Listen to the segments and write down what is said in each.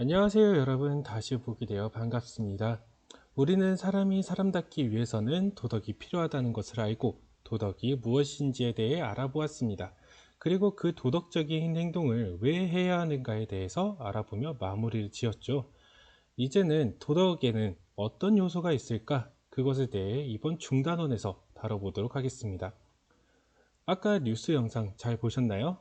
안녕하세요 여러분, 다시 보게 되어 반갑습니다. 우리는 사람이 사람답기 위해서는 도덕이 필요하다는 것을 알고 도덕이 무엇인지에 대해 알아보았습니다. 그리고 그 도덕적인 행동을 왜 해야 하는가에 대해서 알아보며 마무리를 지었죠. 이제는 도덕에는 어떤 요소가 있을까? 그것에 대해 이번 중단원에서 다뤄보도록 하겠습니다. 아까 뉴스 영상 잘 보셨나요?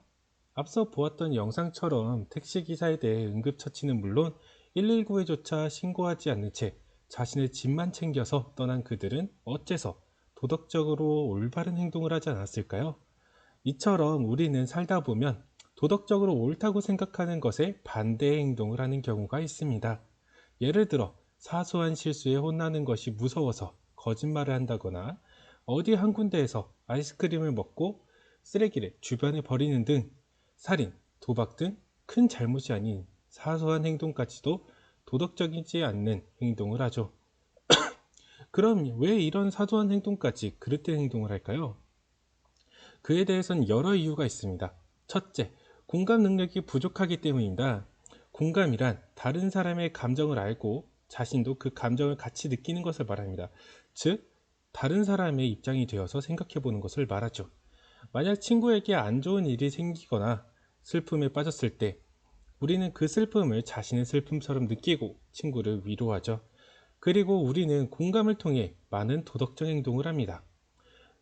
앞서 보았던 영상처럼 택시기사에 대해 응급처치는 물론 119에조차 신고하지 않는 채 자신의 집만 챙겨서 떠난 그들은 어째서 도덕적으로 올바른 행동을 하지 않았을까요? 이처럼 우리는 살다 보면 도덕적으로 옳다고 생각하는 것에 반대의 행동을 하는 경우가 있습니다. 예를 들어 사소한 실수에 혼나는 것이 무서워서 거짓말을 한다거나 어디 한 군데에서 아이스크림을 먹고 쓰레기를 주변에 버리는 등 살인, 도박 등 큰 잘못이 아닌 사소한 행동까지도 도덕적이지 않는 행동을 하죠. 그럼 왜 이런 사소한 행동까지 그릇된 행동을 할까요? 그에 대해서는 여러 이유가 있습니다. 첫째, 공감 능력이 부족하기 때문입니다. 공감이란 다른 사람의 감정을 알고 자신도 그 감정을 같이 느끼는 것을 말합니다. 즉, 다른 사람의 입장이 되어서 생각해 보는 것을 말하죠. 만약 친구에게 안 좋은 일이 생기거나 슬픔에 빠졌을 때 우리는 그 슬픔을 자신의 슬픔처럼 느끼고 친구를 위로하죠. 그리고 우리는 공감을 통해 많은 도덕적 행동을 합니다.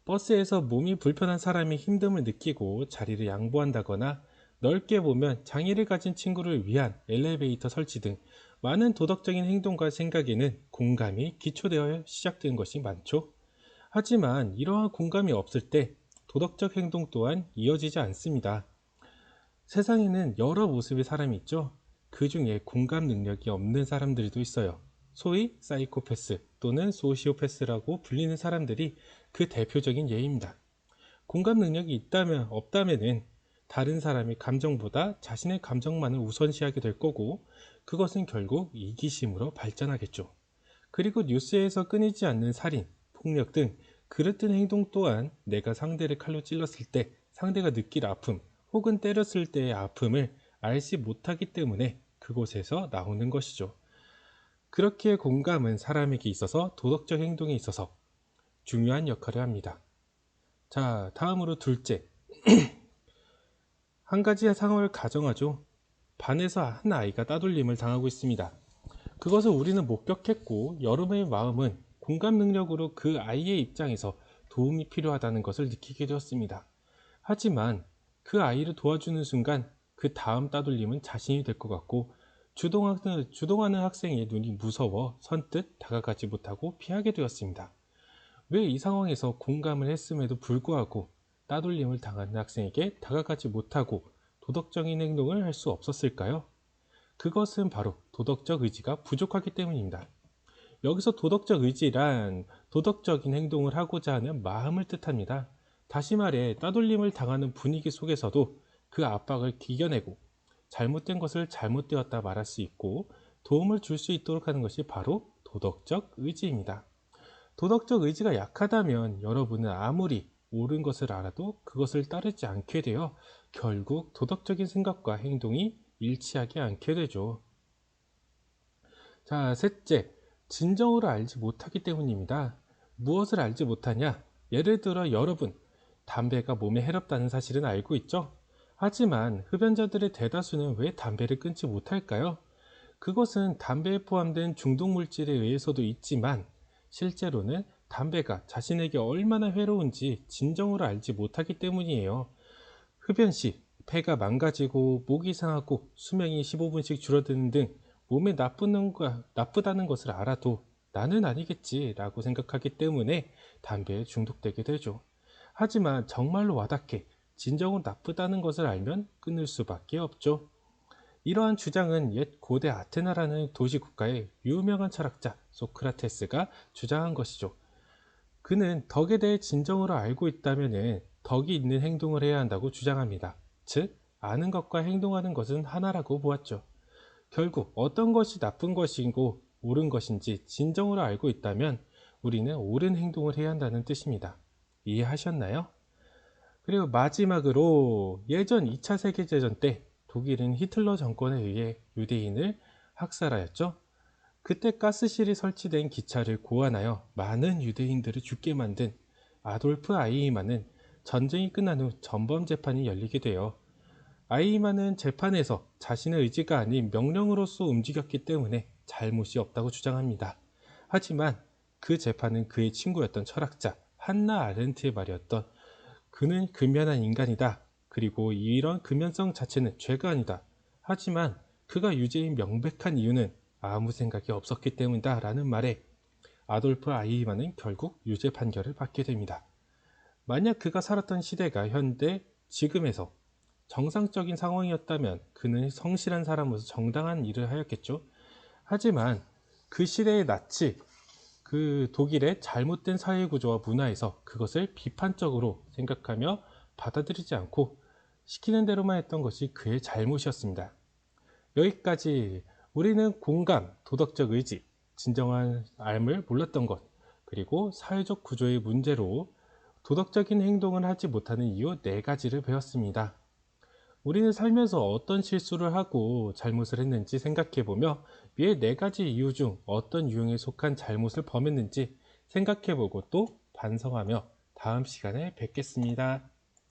버스에서 몸이 불편한 사람이 힘듦을 느끼고 자리를 양보한다거나 넓게 보면 장애를 가진 친구를 위한 엘리베이터 설치 등 많은 도덕적인 행동과 생각에는 공감이 기초되어 시작된 것이 많죠. 하지만 이러한 공감이 없을 때 도덕적 행동 또한 이어지지 않습니다. 세상에는 여러 모습의 사람이 있죠. 그 중에 공감 능력이 없는 사람들도 있어요. 소위 사이코패스 또는 소시오패스라고 불리는 사람들이 그 대표적인 예입니다. 공감 능력이 있다면 없다면은 다른 사람의 감정보다 자신의 감정만을 우선시하게 될 거고, 그것은 결국 이기심으로 발전하겠죠. 그리고 뉴스에서 끊이지 않는 살인, 폭력 등 그릇된 행동 또한 내가 상대를 칼로 찔렀을 때 상대가 느낄 아픔 혹은 때렸을 때의 아픔을 알지 못하기 때문에 그곳에서 나오는 것이죠. 그렇게 공감은 사람에게 있어서 도덕적 행동에 있어서 중요한 역할을 합니다. 자, 다음으로 둘째. 한 가지 상황을 가정하죠. 반에서 한 아이가 따돌림을 당하고 있습니다. 그것을 우리는 목격했고 여러분의 마음은 공감 능력으로 그 아이의 입장에서 도움이 필요하다는 것을 느끼게 되었습니다. 하지만 그 아이를 도와주는 순간 그 다음 따돌림은 자신이 될 것 같고 주동하는 학생의 눈이 무서워 선뜻 다가가지 못하고 피하게 되었습니다. 왜 이 상황에서 공감을 했음에도 불구하고 따돌림을 당하는 학생에게 다가가지 못하고 도덕적인 행동을 할 수 없었을까요? 그것은 바로 도덕적 의지가 부족하기 때문입니다. 여기서 도덕적 의지란 도덕적인 행동을 하고자 하는 마음을 뜻합니다. 다시 말해 따돌림을 당하는 분위기 속에서도 그 압박을 이겨내고 잘못된 것을 잘못되었다 말할 수 있고 도움을 줄 수 있도록 하는 것이 바로 도덕적 의지입니다. 도덕적 의지가 약하다면 여러분은 아무리 옳은 것을 알아도 그것을 따르지 않게 되어 결국 도덕적인 생각과 행동이 일치하지 않게 되죠. 자, 셋째, 진정으로 알지 못하기 때문입니다. 무엇을 알지 못하냐? 예를 들어 여러분, 담배가 몸에 해롭다는 사실은 알고 있죠? 하지만 흡연자들의 대다수는 왜 담배를 끊지 못할까요? 그것은 담배에 포함된 중독 물질에 의해서도 있지만 실제로는 담배가 자신에게 얼마나 해로운지 진정으로 알지 못하기 때문이에요. 흡연 시 폐가 망가지고 목이 상하고 수명이 15분씩 줄어드는 등 몸에 나쁘다는 것을 알아도 나는 아니겠지 라고 생각하기 때문에 담배에 중독되게 되죠. 하지만 정말로 와닿게 진정으로 나쁘다는 것을 알면 끊을 수밖에 없죠. 이러한 주장은 옛 고대 아테나라는 도시 국가의 유명한 철학자 소크라테스가 주장한 것이죠. 그는 덕에 대해 진정으로 알고 있다면 덕이 있는 행동을 해야 한다고 주장합니다. 즉, 아는 것과 행동하는 것은 하나라고 보았죠. 결국 어떤 것이 나쁜 것이고 옳은 것인지 진정으로 알고 있다면 우리는 옳은 행동을 해야 한다는 뜻입니다. 이해하셨나요? 그리고 마지막으로 예전 2차 세계대전 때 독일은 히틀러 정권에 의해 유대인을 학살하였죠. 그때 가스실이 설치된 기차를 고안하여 많은 유대인들을 죽게 만든 아돌프 아이히만은 전쟁이 끝난 후 전범 재판이 열리게 되어 아이히만은 재판에서 자신의 의지가 아닌 명령으로서 움직였기 때문에 잘못이 없다고 주장합니다. 하지만 그 재판은 그의 친구였던 철학자 한나 아렌트의 말이었던 그는 근면한 인간이다. 그리고 이런 근면성 자체는 죄가 아니다. 하지만 그가 유죄인 명백한 이유는 아무 생각이 없었기 때문이다 라는 말에 아돌프 아이히만은 결국 유죄 판결을 받게 됩니다. 만약 그가 살았던 시대가 현대 지금에서 정상적인 상황이었다면 그는 성실한 사람으로서 정당한 일을 하였겠죠. 하지만 그 시대의 나치, 그 독일의 잘못된 사회구조와 문화에서 그것을 비판적으로 생각하며 받아들이지 않고 시키는 대로만 했던 것이 그의 잘못이었습니다. 여기까지 우리는 공감, 도덕적 의지, 진정한 삶을 몰랐던 것, 그리고 사회적 구조의 문제로 도덕적인 행동을 하지 못하는 이유 4가지를 배웠습니다. 우리는 살면서 어떤 실수를 하고 잘못을 했는지 생각해보며 위의 4가지 이유 중 어떤 유형에 속한 잘못을 범했는지 생각해보고 또 반성하며 다음 시간에 뵙겠습니다.